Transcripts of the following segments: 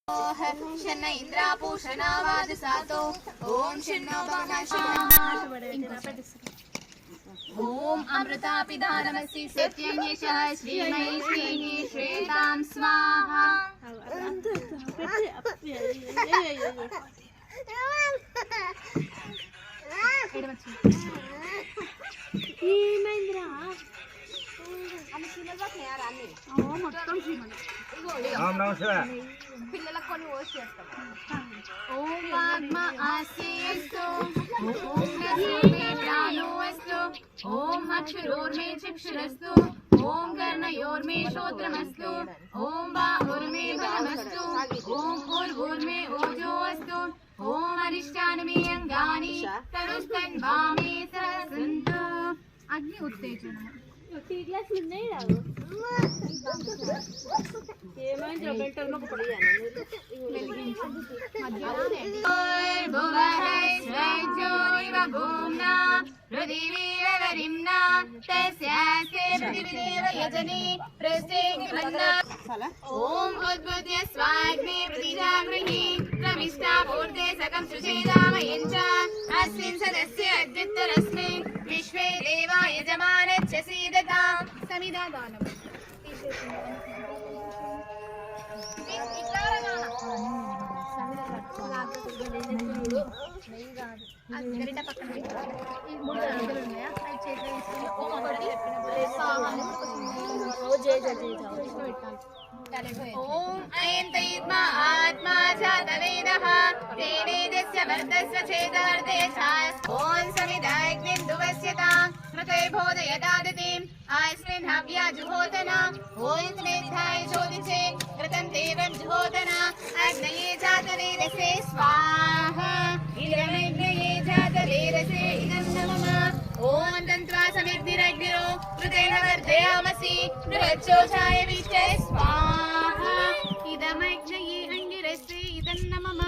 शन्न इंद्रापूषणावाद सातो ओम शन्नो भवनाशो ओम अमृतापिधानमसि सत्यन्येषः श्रीमये श्रीये श्वेतां स्वाहा ओम आत्मा आस्येस्तु ओम नसोर्मे प्राणोऽस्तु ओम अक्षरोर्मे चक्षुरस्तु ओम कर्णयोर्मे श्रोत्रमस्तु ओम बाहुर्मे बलमस्तु ओम भूर्भुर्मे ओजोऽस्तु ओम अरिष्टान्मे अंगानि तनुस्तन्वामे सन्तु अग्नि उत्तेजनम् क्लास में नहीं रहो ये मैं जो बेल्टर में पड़ी है ना भुवः स्वज्योतिव भूम्ना पृथिवीरवरिम्ना तस्यास्ते पृथिवीरेव यजने प्रसेकिमन्ना ओम उद्बुद्ध्य स्वाग्ने प्रतिजागृहि प्रविष्टा पूर्ते सकं सुचेदामयञ्च अस्मिन् सदस्य अद्युत्तरस्मिन् विश्वे देवा यजमानस्य सीदता समिदादानम् ओम अयं तैत्मा आत्मा जातवेदः तेनेदस्य वर्धस्व चेतवर्धेशास् ओम समिदाग्निन्दुवस्यता स्मृते बोधयदादितिम् अस्मिन् हव्या जुहोतना ओम स्मेधाय ज्योतिषे कृतं देवं जुहोतना अग्नये जातवेदसे स्वाहा इदमग्नये जातवेदसे इदं नमः ओम तन्त्वा समिद्धिरग्निरो कृतेन वर्धयामसि नृच्छोषाय विष्टे स्वाहा इदमग्नये अङ्गिरसे इदं नमः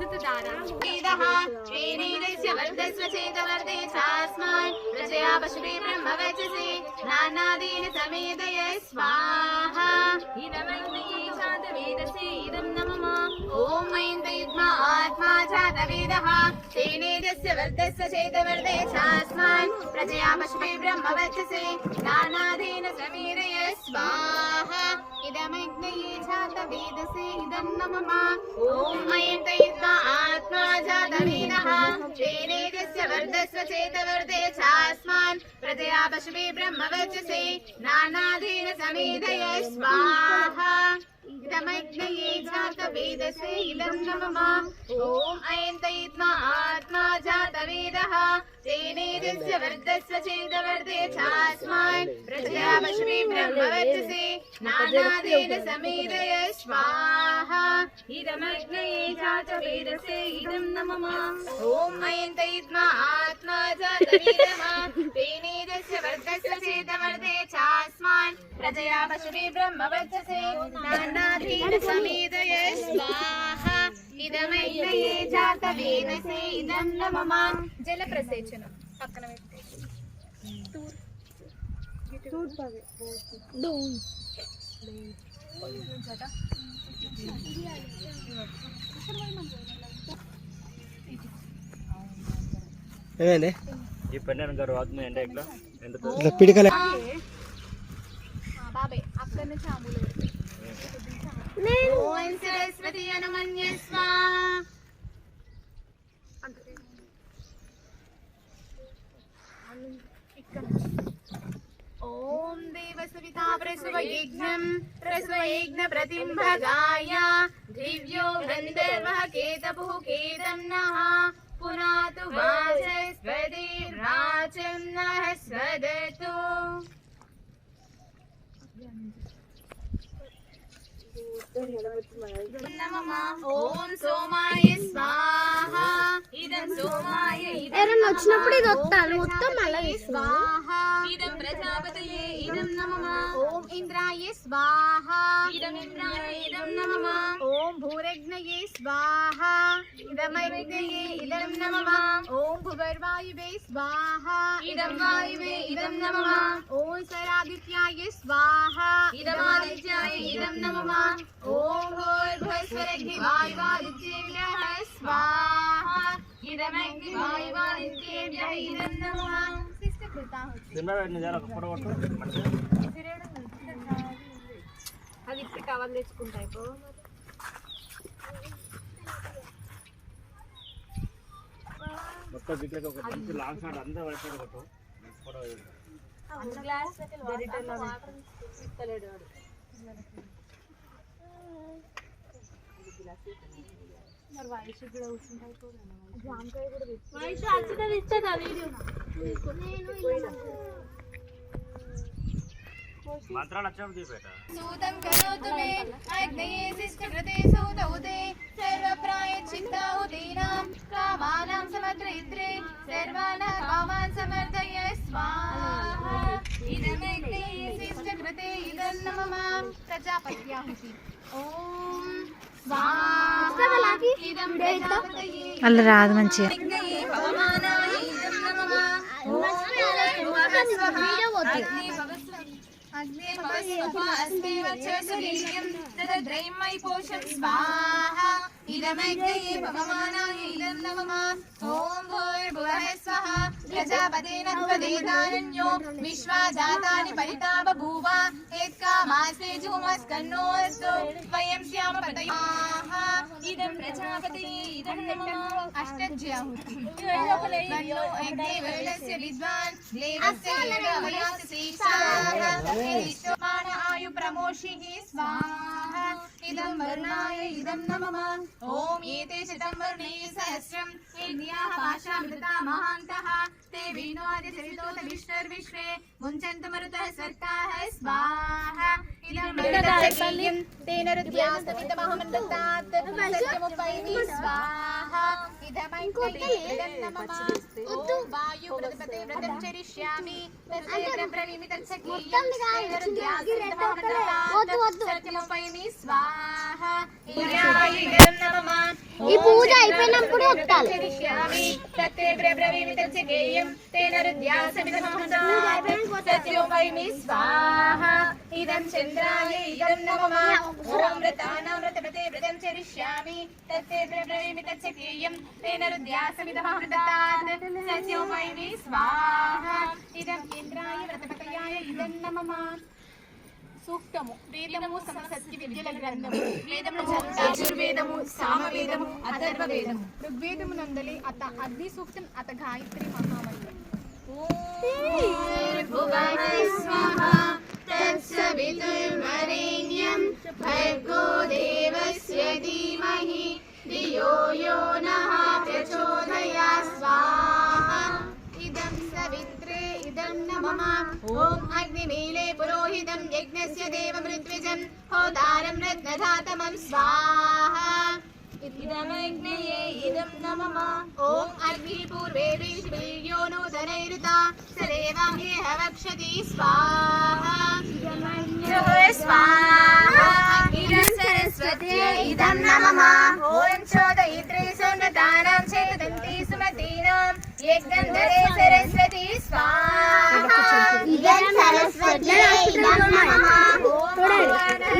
ऋतुदारः श्रीनीलस्य वर्धस्व चेतवर्धे चास्मान् प्रजया पशुभि ब्रह्मवचसे नानादीन समेदय स्वाहा इदमग्नये जातवेदसे इदं नमः ॐ ऐन्द्रयुग्मा आत्मा जातवेदः तेनेदस्य वर्धस्व चेतवर्धे चास्मान् प्रजया पशुभि ब्रह्मवचसे नानादीन समेदय स्वाहा इदमग्नये जातवेदसे इदं नमः ॐ ऐन्द्रयुग्मा आत्मा जातवेदः तेनेदस्य वर्धस्व चेतवर्धे चास्मान् प्रजया पशुभि ब्रह्मवचसे नानादीन समेदय स्वाहा इदमग्नये जातवेदसे इदं नमः ॐ ऐं तैत्मा आत्मा जातवेदः तेनेदस्य वर्धस्व चेतवर्धे चास्मान् प्रजया पशुभि ब्रह्मवचसे नानादीन समेदय स्वाहा इदमग्नये जातवेदसे इदं नमः ॐ ऐं तैत्मा आत्मा जातवेदः तेनेदस्य वर्धस्व चेतवर्धे चास्मान् प्रजया पशुभि ब्रह्मवचसे नानादीन समेदय स्वाहा इदमग्नये जातवेदसे इदं नमः जल प्रसेचनं పక్కన పెట్టేసి టూర్ బాగే డౌన్ ఏమండి ఈ పెన్నెన్ గారు ఆత్మ ఎండ ఇట్లా ఇట్లా పిడికలే బాబే అక్కడ నుంచి ఆములు ఓం సరస్వతి అనుమన్యస్వ ओम देव सविता प्रसवयज्ञ प्रतिम्भगाय दिव्यो गन्धर्वः केतपुः केतं नः पुनातु वाचस्पतिर्वाचं नः स्वदतु ओम सोमाय स्वाहा इदं सोमाय ఎవరైనా వచ్చినప్పుడు ఇది వస్తాను మొత్తం మళ్ళీ स्वाहा इदं प्रजापतये इदं नमः ओम इंद्राय स्वाहा इदं इंद्राय इदं नमः ओम भूरग्नये स्वाहा इदमग्नये इदं नमः ओम भुवर्वायुवे स्वाहा इदं वायुवे इदं नमः ओम सरादित्याय स्वाहा इदमादित्याय इदं नमः ओम सरस्वरग्निवायुवादित्येभ्यः स्वाहा इदमग्निवायुवादित्येभ्यः इदं नमः అది ఇప్పుడు కవర్ తెచ్చుకుంటాయి మొత్తం బిగ్గా ఒక మంచి లాంగ్ షాట్ అందరూ వైపు కొట్టు ఫోటో గ్లాస్ గరిటెల్లో ఇస్తలేడు వాడు మరి వైష్ కూడా కూర్చుంటాయి జామకాయ కూడా వైష్ అచ్చిత ఇస్తుందా వీడియో మంత్రాలు వచ్చాము దీపేట सूतं करोतु मे अग्नये शिष्टकृते सूतौते सर्वप्रायश्चित्ताहुतीनां कामानां समर्पयित्रे सर्वान् कामान् समर्थय स्वाहा इदमग्नये शिष्टकृते इदं नमः प्रजापत्याहुति ॐ स्वाहा इदं प्रजापतये అలా రాదు మంచిగా अग्नये पवमानाय इदं नमः ॐ अग्ने भवस्वः अस्मे वक्षसुलीयं तद्रैमयि पोषं स्वाहा इदमग्नये पवमानाय इदं नमः ॐ भूर्भुवः स्वः प्रजापतेन त्वदेतारण्यो विश्वा जातानि परिता बभूव एत्कामास्ते जुहुमस्कन्नोऽस्तु वयं स्याम पतयाः इदं प्रजापतये इदं नमः अष्टज्याहुतिः अग्ने वरुणस्य विद्वान् देवस्य वयास्य श्रीशाः मान आयु प्रमोषिः स्वाहा इदं वरुणाय इदं नमः ॐ एते शतं वर्णैः सहस्रं यज्ञाः पाशामृता महान्तः ते वीणोऽदि सवितोत विश्वे मुञ्चन्तु मरुतः सर्काः स्वाहा इदं मरुतः तेन रुद्यास्तमिदमहं दत्तात् सत्यमुपैमि स्वाहा इदमैकैः इदं नमः ॐ वायु व्रतपते व्रतं चरिष्यामि तस्य ब्रवीमि तत्सखीयं तेन रुद्यास्तमिदमहं दत्तात् सत्यमुपैमि स्वाहा इदाय इदं नमः ఈ పూజ అయిపోయినప్పుడు వస్తాలి तत्ते ब्रवीमि तत्सखीयं तेन रुद्यास्तमिदमहं दत्तात् सत्यमुपैमि स्वाहा इदं चन्द्राय इदं नमः ॐ व्रतानां व्रतपते व्रतं चरिष्यामि तत्ते ब्रवीमि तत्सखीयं तेन रुद्यास्तमिदमहं दत्तात् सत्यमुपैमि स्वाहा इदं इन्द्राय व्रतपतयाय इदं नमः సూక్తము వేదము సమసత్య విద్యల గ్రంథము వేదమును యజుర్వేదము సామవేదము అథర్వ వేదము ఋగ్వేదము నందలి అత అగ్ని సూక్తం అత గాయత్రి మహామంత్రం తత్సవితుర్వరేణ్యం భర్గో దేవస్య ధీమహి ధియో యో నః ప్రచోదయాత్ స్వాహా इदं सवित्रे इदं नमः ॐ अग्निमीले पुरोहितं यज्ञस्य देवमृत्विजं होतारं रत्नधातमं स्वाहा इदमग्नये इदं नमः ॐ अग्निः पूर्वे विश्वयो नूतनैरुता सदेवं ह्यः वक्षति स्वाहा स्वाहा इदं सरस्वत्यै इदं नमः ॐ चोदयित्रे सुनृतानां चेतन्ति सुमतीनां यज्ञं दरे सरस्वती स्वाहा ఇదం సరస్వతి ఇదం నమః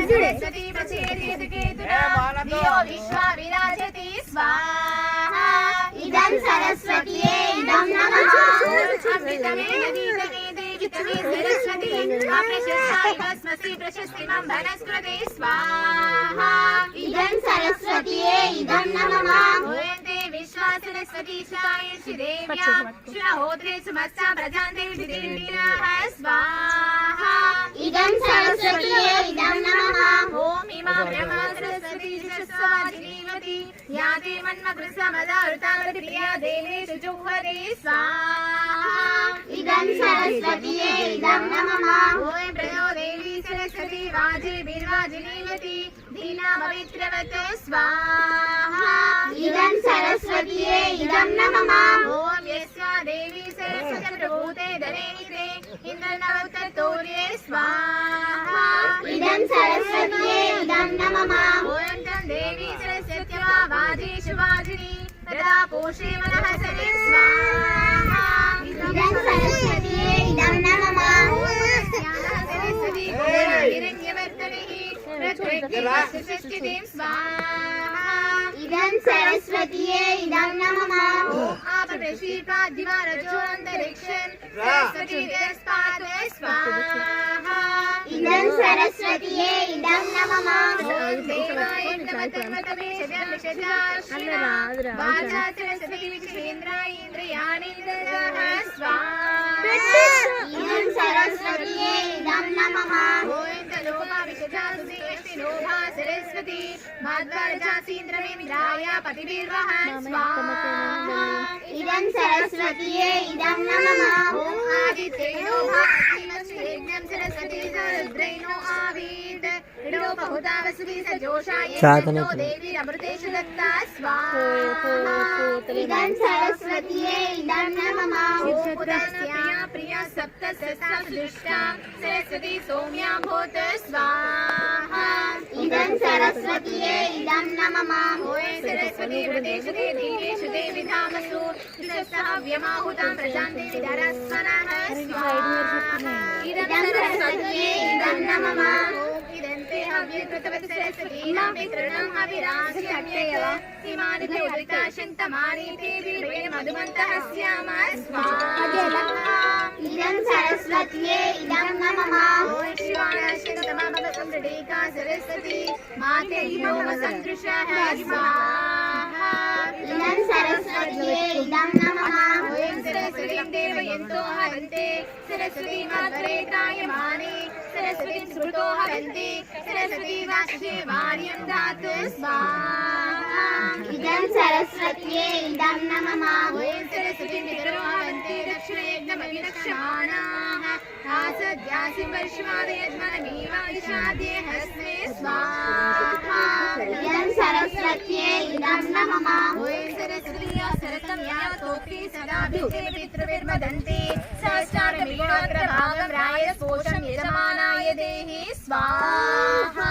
सरस्वती प्रचेदेत केतुना धियो विश्वा विराजति स्वाहा ఇదం సరస్వతి ఇదం నమః अमृतमे नदीतमे देवितमे सरस्वती अप्रशस्ताय भस्मसि प्रशस्तिमं वनस्पते स्वाहा ఇదం సరస్వతి ఇదం నమః भूयन्ते विश्वा सरस्वती शायेषि देव्या श्रुणहोत्रे सुमस्ता प्रजान्ते विधिर्वीराः स्वाहा ఇదం సరస్వతి ఇదం నమః ॐ इमां ब्रह्मा सरस्वती सरस्वती याते मन्मकृत्समदारुतावति प्रिया देवेषु जुह्वते स्वाहा ఇదం సరస్వతి ఇదం నమః ॐ प्रणो देवी सरस्वती वाजे बिर्वाजिनीवती दीना पवित्रवत स्वाहा ఇదం సరస్వతి ఇదం నమః ॐ यस्या देवी सरस्वती प्रभूते धरेणिते इन्द्रनवततोर्ये स्वाहा ఇదం సరస్వతి ఇదం నమః ॐ तं देवी सरस्वत्या वाजेषु वाजिनी तदा पोषे मनः सरे स्वाहा ఇదం సరస్వతి ఇదం నమః सरस्वती हिरण्यवर्तनिः प्रकृतिः सृष्टिं स्वाहा इदं सरस्वत्यै इदं नमः इदं सरस्वत्यै इदं नमः इदं सरस्वत्यै इदं नमः सरस्वती माध्वरजासीन्द्रमेन्द्राय पतिर्वहन् स्वाहा इदं सरस्वत्यै इदं नमः आदित्येनो भागीमश्रेण्यं सरस्वती रुद्रैनो आवीत् इडो बहुधा वसुभिः सजोषाय साधना देवी अमृतेषु दत्ता स्वाहा इदं सरस्वत्यै इदं नमः प्रिया प्रिया सप्त दुष्टा सरस्वती सौम्या भूत स्वाहा इदं सरस्वत्यै इदं नमः ओम सरस्वती व्रतेषु देवीषु देवी धामसु द्विसहस्रव्यमाहुतां प्रजां देवी धरस्वनः स्वाहा इदं सरस्वत्यै इदं नमः इदं ते हव्यकृतवत् सरस्वती मित्रणां अभिराज्यमेव इमानि ते उदिता शन्तमानि ते विवेन मधुमन्तः स्यामः स्वाहा इदं सरस्वत्यै इदं नमः ओम शिवानशन्तमाभवसंरडेका सरस्वती माते नमः सन्दृशः स्वाहा इदं सरस्वत्यै इदं नमः ओम सरस्वतीं देवयन्तो हवन्ते सरस्वती मातरेतायमाने सरस्वतीं स्मृतो हवन्ते सरस्वती वाक्ये वार्यं दातु स्वाहा इदं सरस्वत्यै इदं नमः ओम सरस्वतीं पितरो हवन्ते दक्षिणयज्ञमभिरक्षमाणाः आसद्यासिं वर्षमादयज्मनमेवादिशाद्ये हस्ते स्वाहा इदं सरस्वत्यै इदं नमः ओम सरस्वती सरसं यातोक्ति सदा भिते पितृभिर्वदन्ति सहस्रार्धमिवाग्रभागं रायस्पोषं यजमानाय देहि स्वाहा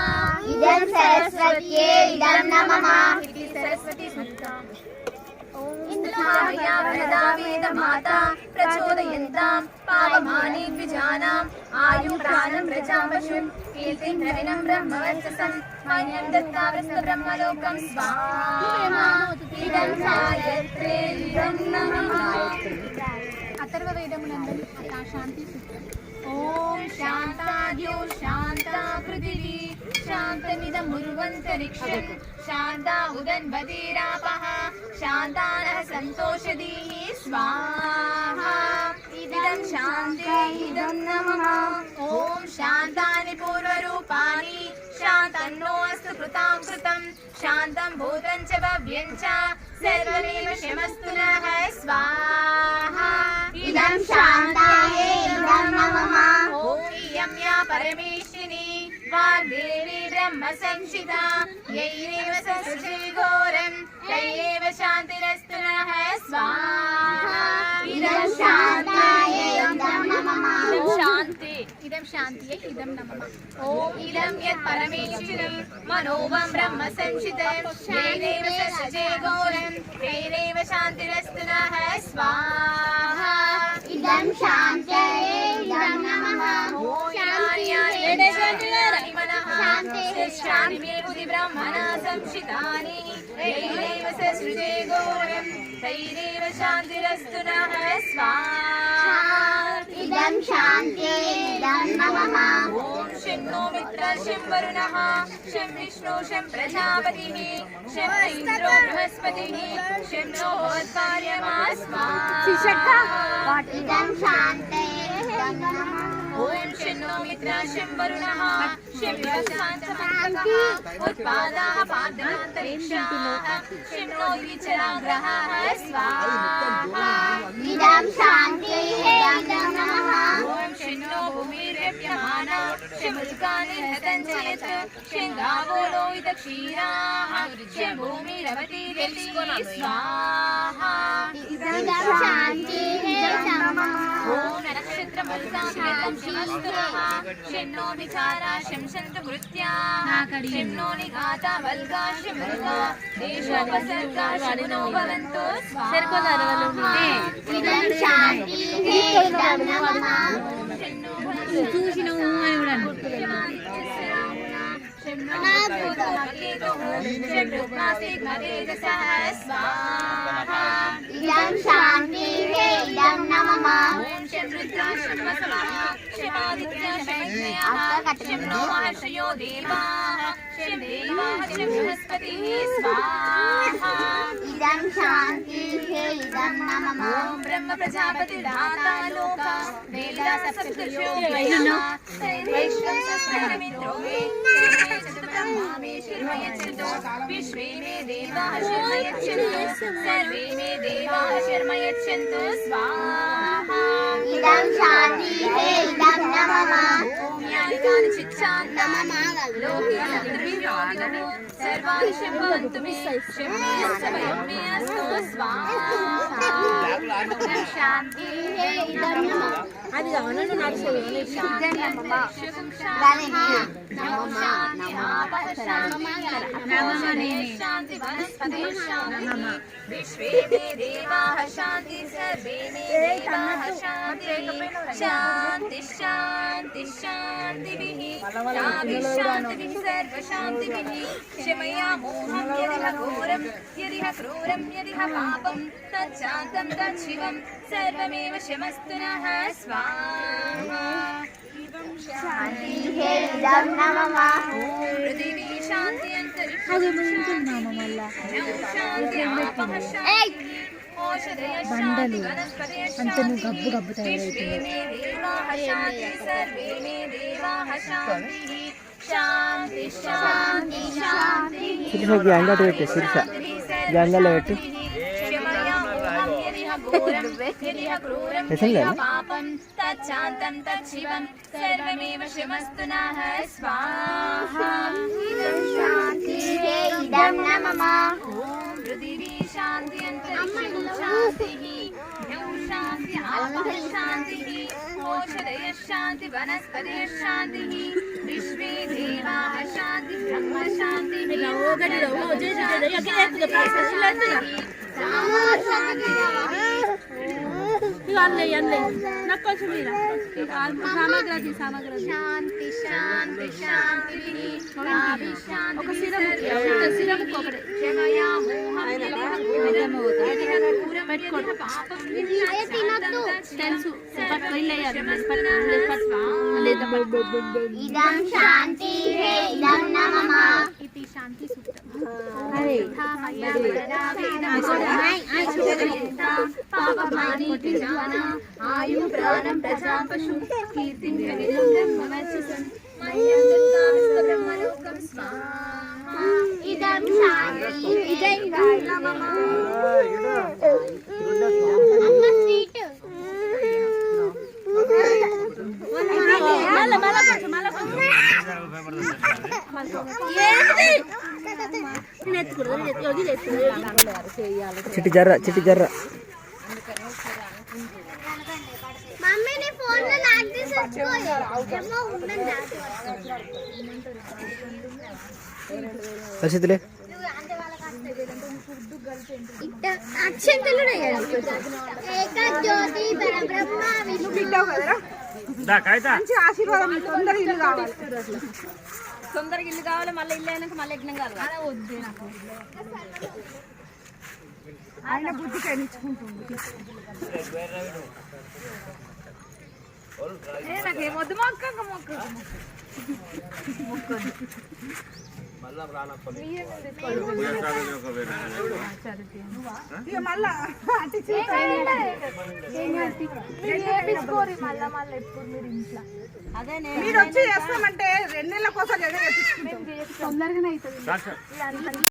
इदं सरस्वत्यै इदं नमः इति सरस्वती स्मृता इंद्राया वरदा वेदमाता प्रचोदयन्तां पावमानि द्विजानाम् आयुं प्राणं प्रजां पशुं कीर्तिं द्रविणं ब्रह्मवर्चसं मान्यं दत्तावृष्टब्रह्मलोकं स्वाहा इदं गायत्रे इदं नमः अथर्ववेदमुనందు शांति सूत्रम् ओम शांताद्यो शांता पृथिवी शान्तमिदमुर्वन्तरिक्षं शान्ता उदन्वतीरापः शान्तानः सन्तोषदीः स्वाहा इदं शान्ते इदं नमः ॐ शान्तानि पूर्वरूपाणि शान्तन्नो अस्तु कृतां कृतं शान्तं भूतं च भव्यं च सर्वमेव शमस्तु नः स्वाहा इदं शान्तायै इदं नमः ॐ इयं या परमेश्विनी वाग्देवी ब्रह्म संशिता यैरेव सृजे घोरं तैरेव शान्तिरस्तु नः स्वाहा इदं शान्तायै इदं नमः शान्ति इदं शान्त्यै इदं नमः ॐ इदं यत् परमेश्वरं मनोवं ब्रह्म संशितं यैरेव सृजे घोरं तैरेव शान्तिरस्तु नः स्वाहा इदं शान्तायै इदं नमः शान्ति मे बुद्धि ब्रह्मणा संशितानि यैरेव सृजे घोरं तैरेव शान्तिरस्तु नः स्वाहा इदं शान्त्यै इदं नमः ॐ शन्नो मित्रः शं वरुणः शं विष्णु शं प्रजापतिः शं इन्द्रो बृहस्पतिः शं नो भवत्कार्यमा स्वाहा इदं शान्त्यै इदं नमः ॐ शन्नो मित्रः शं वरुणः शं शान्तमन्तकः उत्पादाः पादनान्तरिक्षाः शं नो द्विचराग्रहाः स्वाहा इदं शान्त्यै इदं नमः ॐ शन्नो भूमिर्व्यप्यमाना शमुल्कानि हतञ्चयत् शं गावो लोहितक्षीराः शं भूमिरवतीर्यति स्वाहा इदं शान्त्यै इदं नमः ॐ नक्षत्रमल्काभिरतं शमस्तु नः शं नो विचारा शं सन्तु कृत्याः शं नो निघाता वल्गा शमुल्का देशोपसर्गा शमुनो भवन्तु स्वाहा इदं शान्त्यै इदं नमः इदं शान्तिः इदं नमः इदं शान्तिः इदं नमः ब्रह्म प्रजापति दाता लोका वेदा सप्तर्षयो विश्वे मे देवाः शर्मयच्छन्तु सर्वे मे देवाः शर्मयच्छन्तु स्वाहा इदं शान्तिः इदं नमः यानि चिच्छान्तमः लोके सर्वाणि शम्भवन्तु मे शम्भवन्तु मे अस्तु स्वाहा शान्तिः इदं नमः అది కావాలని నడుస్తుంది శాంతి వనస్పతి విశ్వే మే దేవాః శాంతి సర్వే మే దేవాః శాంతి శాంతి శాంతి శాంతిః శాంతిః సర్వశాంతిః క్షమయా మోహం యదిహ ఘోరం యదిహ క్రూరం యదిహ పాపం తచ్చాంతం తచ్చివం సర్వమేవ శమస్తు నః స్వాహా शान्तिः इदं नमः पृथिवी शान्ति अंतरिक्षं शान्ति आपः शान्ति ओषधय शान्ति वनस्पतयः शान्ति विश्वे मे देवाः शान्ति सर्वे मे देवाः शान्तिः शान्ति शान्ति शान्तिः శిరీష గ్యాంగ్ అటు పెట్టు శిరీష గ్యాంగ్లో పెట్టు పాపం తచ్చాంతం తచ్చివం సర్వమేవ శమస్తు నః స్వాహా ఇదం शान्तिः इदं नमः ఓం పృథివీ శాంతి అంతరిక్షం శాంతిః యౌ శాంతి ఆపః శాంతిః ఓషధయ శాంతి వనస్పతయ శాంతిః విశ్వే దేవాః శాంతి బ్రహ్మ శాంతి శాంతి శాంతి శాంతి इदं शान्तिः इदं नमः ఇది శాంతి సూత్రం ఆయు ప్రాణం ప్రజా పశు కీర్తిం బ్రహ్మలోకం స్వాహా इदं शान्तिः इदं नमः अम्म स्वीट చిట్టి జర్ర मम्मी ने फोन में लाग दी सच्चो जमा उंडन जाते పరిస్థితులే इट्टा अक्षंतलु ఏక జ్యోతి పరబ్రహ్మ విష్ణు ఆశీర్వాదం తొందరగా ఇల్లు కావాలి తొందరగా ఇల్లు కావాలి మళ్ళీ ఇల్లు అయినాక మళ్ళీ యజ్ఞం కావాలి వద్దు నాకు ఆయన బుద్ధికి ఎన్నించుకుంటుంది నాకేమొద్దు మొక్క ఇక మళ్ళా మీరు వచ్చి చేస్తామంటే 2 నెలల కోసం తొందరగానే అవుతుంది